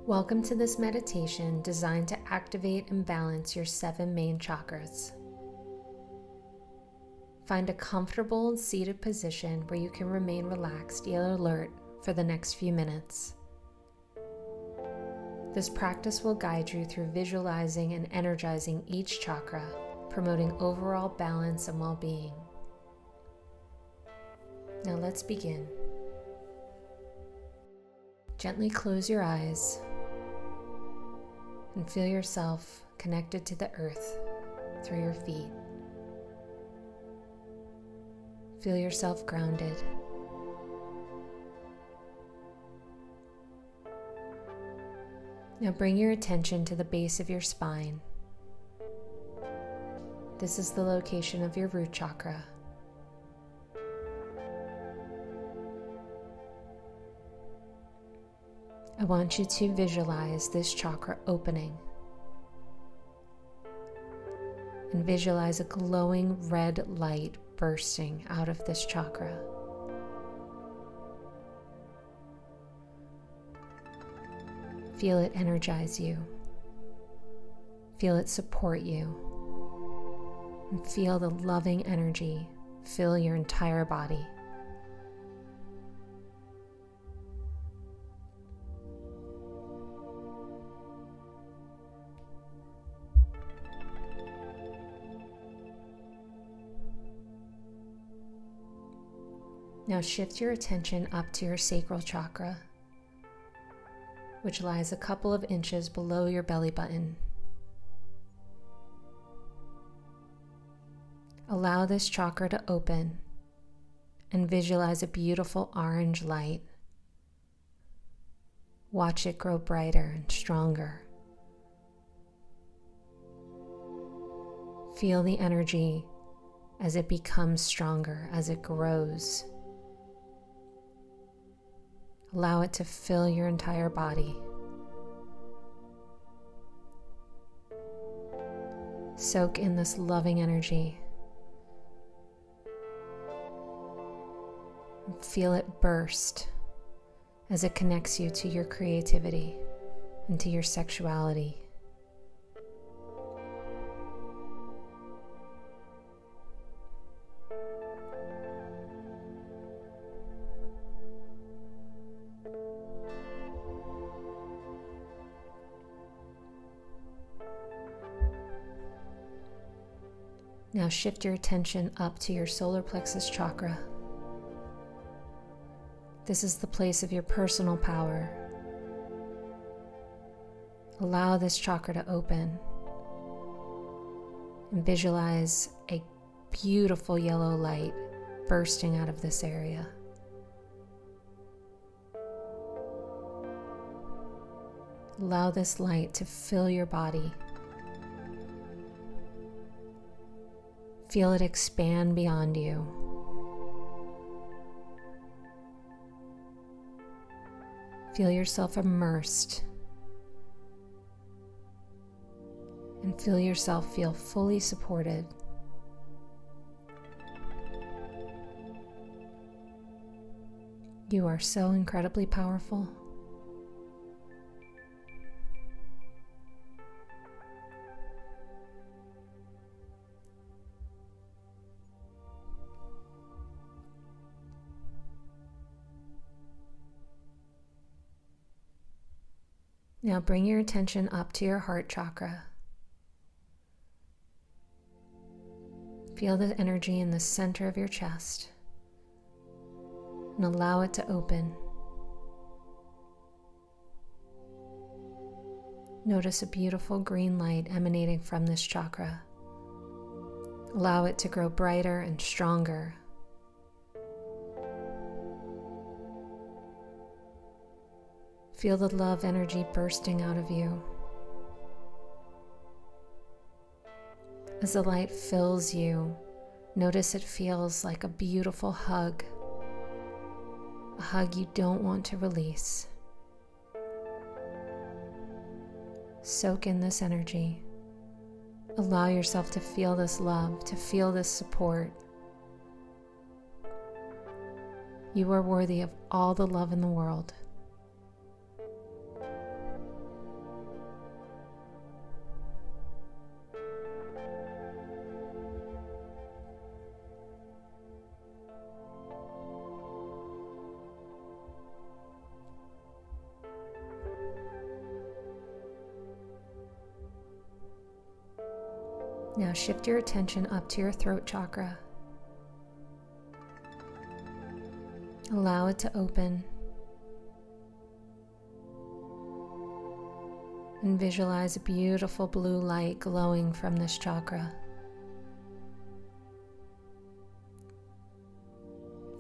Welcome to this meditation designed to activate and balance your 7 main chakras. Find a comfortable seated position where you can remain relaxed yet alert for the next few minutes. This practice will guide you through visualizing and energizing each chakra, promoting overall balance and well-being. Now let's begin. Gently close your eyes and feel yourself connected to the earth through your feet. Feel yourself grounded. Now bring your attention to the base of your spine. This is the location of your root chakra. I want you to visualize this chakra opening and visualize a glowing red light bursting out of this chakra. Feel it energize you. Feel it support you. And feel the loving energy fill your entire body. Now shift your attention up to your sacral chakra, which lies a couple of inches below your belly button. Allow this chakra to open and visualize a beautiful orange light. Watch it grow brighter and stronger. Feel the energy as it becomes stronger, as it grows. Allow it to fill your entire body. Soak in this loving energy. And feel it burst as it connects you to your creativity and to your sexuality. Now shift your attention up to your solar plexus chakra. This is the place of your personal power. Allow this chakra to open and visualize a beautiful yellow light bursting out of this area. Allow this light to fill your body. Feel it expand beyond you. Feel yourself immersed. And feel yourself feel fully supported. You are so incredibly powerful. Now bring your attention up to your heart chakra. Feel the energy in the center of your chest and allow it to open. Notice a beautiful green light emanating from this chakra. Allow it to grow brighter and stronger. Feel the love energy bursting out of you. As the light fills you, notice it feels like a beautiful hug. A hug you don't want to release. Soak in this energy. Allow yourself to feel this love, to feel this support. You are worthy of all the love in the world. Now shift your attention up to your throat chakra. Allow it to open. And visualize a beautiful blue light glowing from this chakra.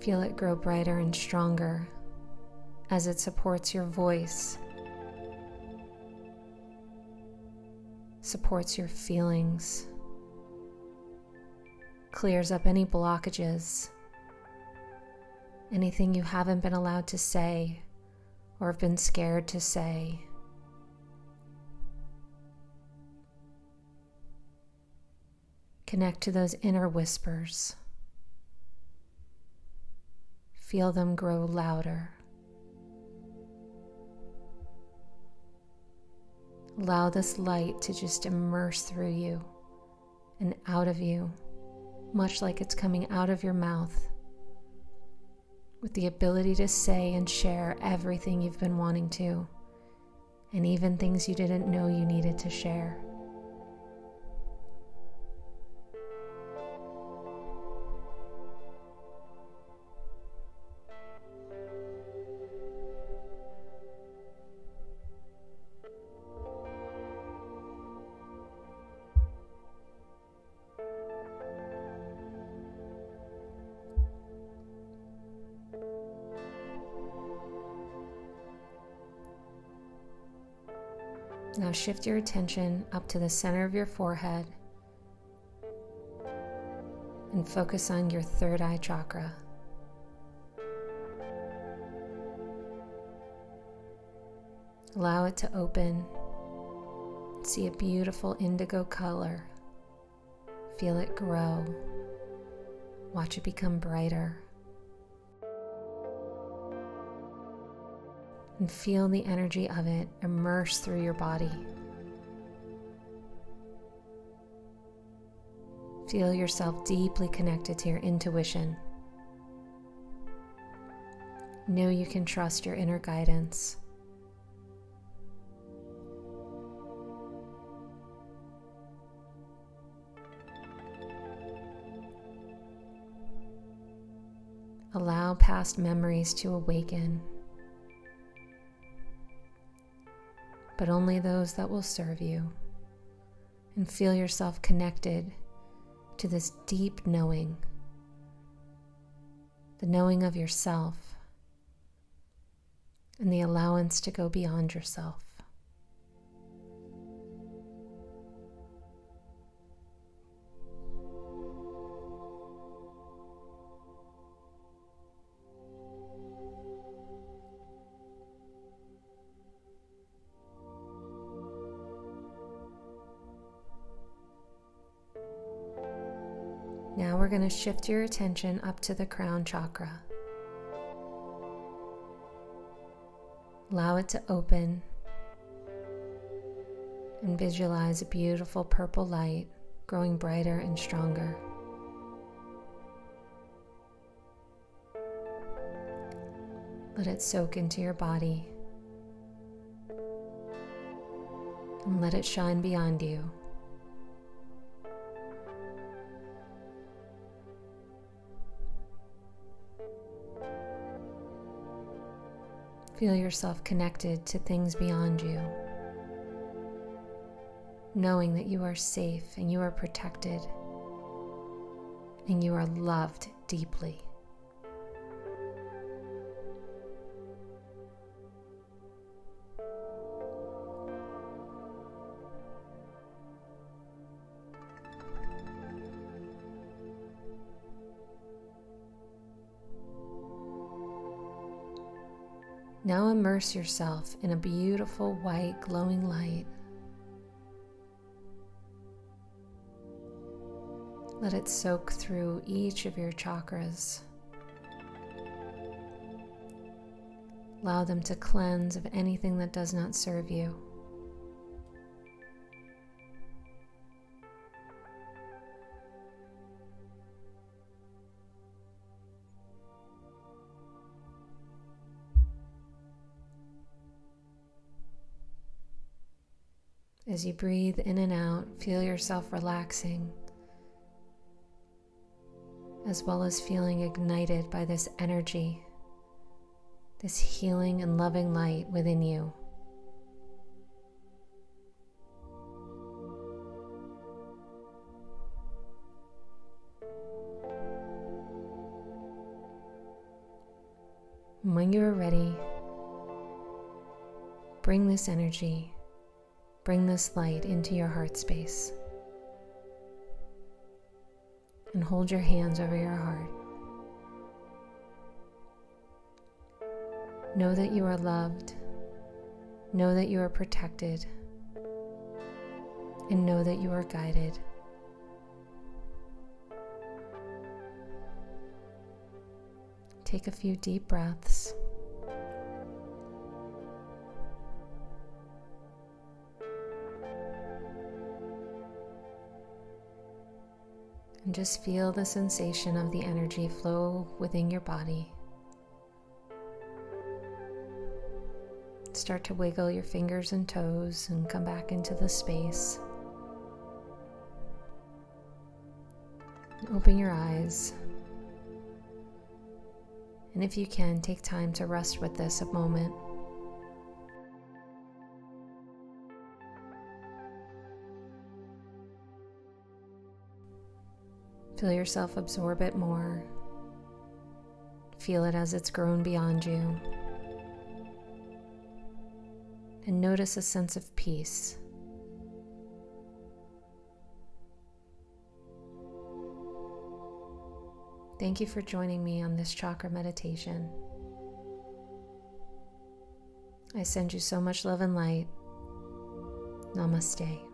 Feel it grow brighter and stronger as it supports your voice, supports your feelings, clears up any blockages, anything you haven't been allowed to say or have been scared to say. Connect to those inner whispers. Feel them grow louder. Allow this light to just immerse through you and out of you, much like it's coming out of your mouth, with the ability to say and share everything you've been wanting to, and even things you didn't know you needed to share. Now shift your attention up to the center of your forehead and focus on your third eye chakra. Allow it to open. See a beautiful indigo color. Feel it grow. Watch it become brighter. And feel the energy of it immerse through your body. Feel yourself deeply connected to your intuition. Know you can trust your inner guidance. Allow past memories to awaken, but only those that will serve you, and feel yourself connected to this deep knowing, the knowing of yourself, and the allowance to go beyond yourself. Now we're going to shift your attention up to the crown chakra. Allow it to open and visualize a beautiful purple light growing brighter and stronger. Let it soak into your body and let it shine beyond you. Feel yourself connected to things beyond you, knowing that you are safe and you are protected and you are loved deeply. Now immerse yourself in a beautiful white glowing light. Let it soak through each of your chakras. Allow them to cleanse of anything that does not serve you. As you breathe in and out, feel yourself relaxing, as well as feeling ignited by this energy, this healing and loving light within you. And when you are ready, bring this energy, bring this light into your heart space. And hold your hands over your heart. Know that you are loved. Know that you are protected. And know that you are guided. Take a few deep breaths. And just feel the sensation of the energy flow within your body. Start to wiggle your fingers and toes and come back into the space. Open your eyes. And if you can, take time to rest with this a moment. Feel yourself absorb it more. Feel it as it's grown beyond you. And notice a sense of peace. Thank you for joining me on this chakra meditation. I send you so much love and light. Namaste.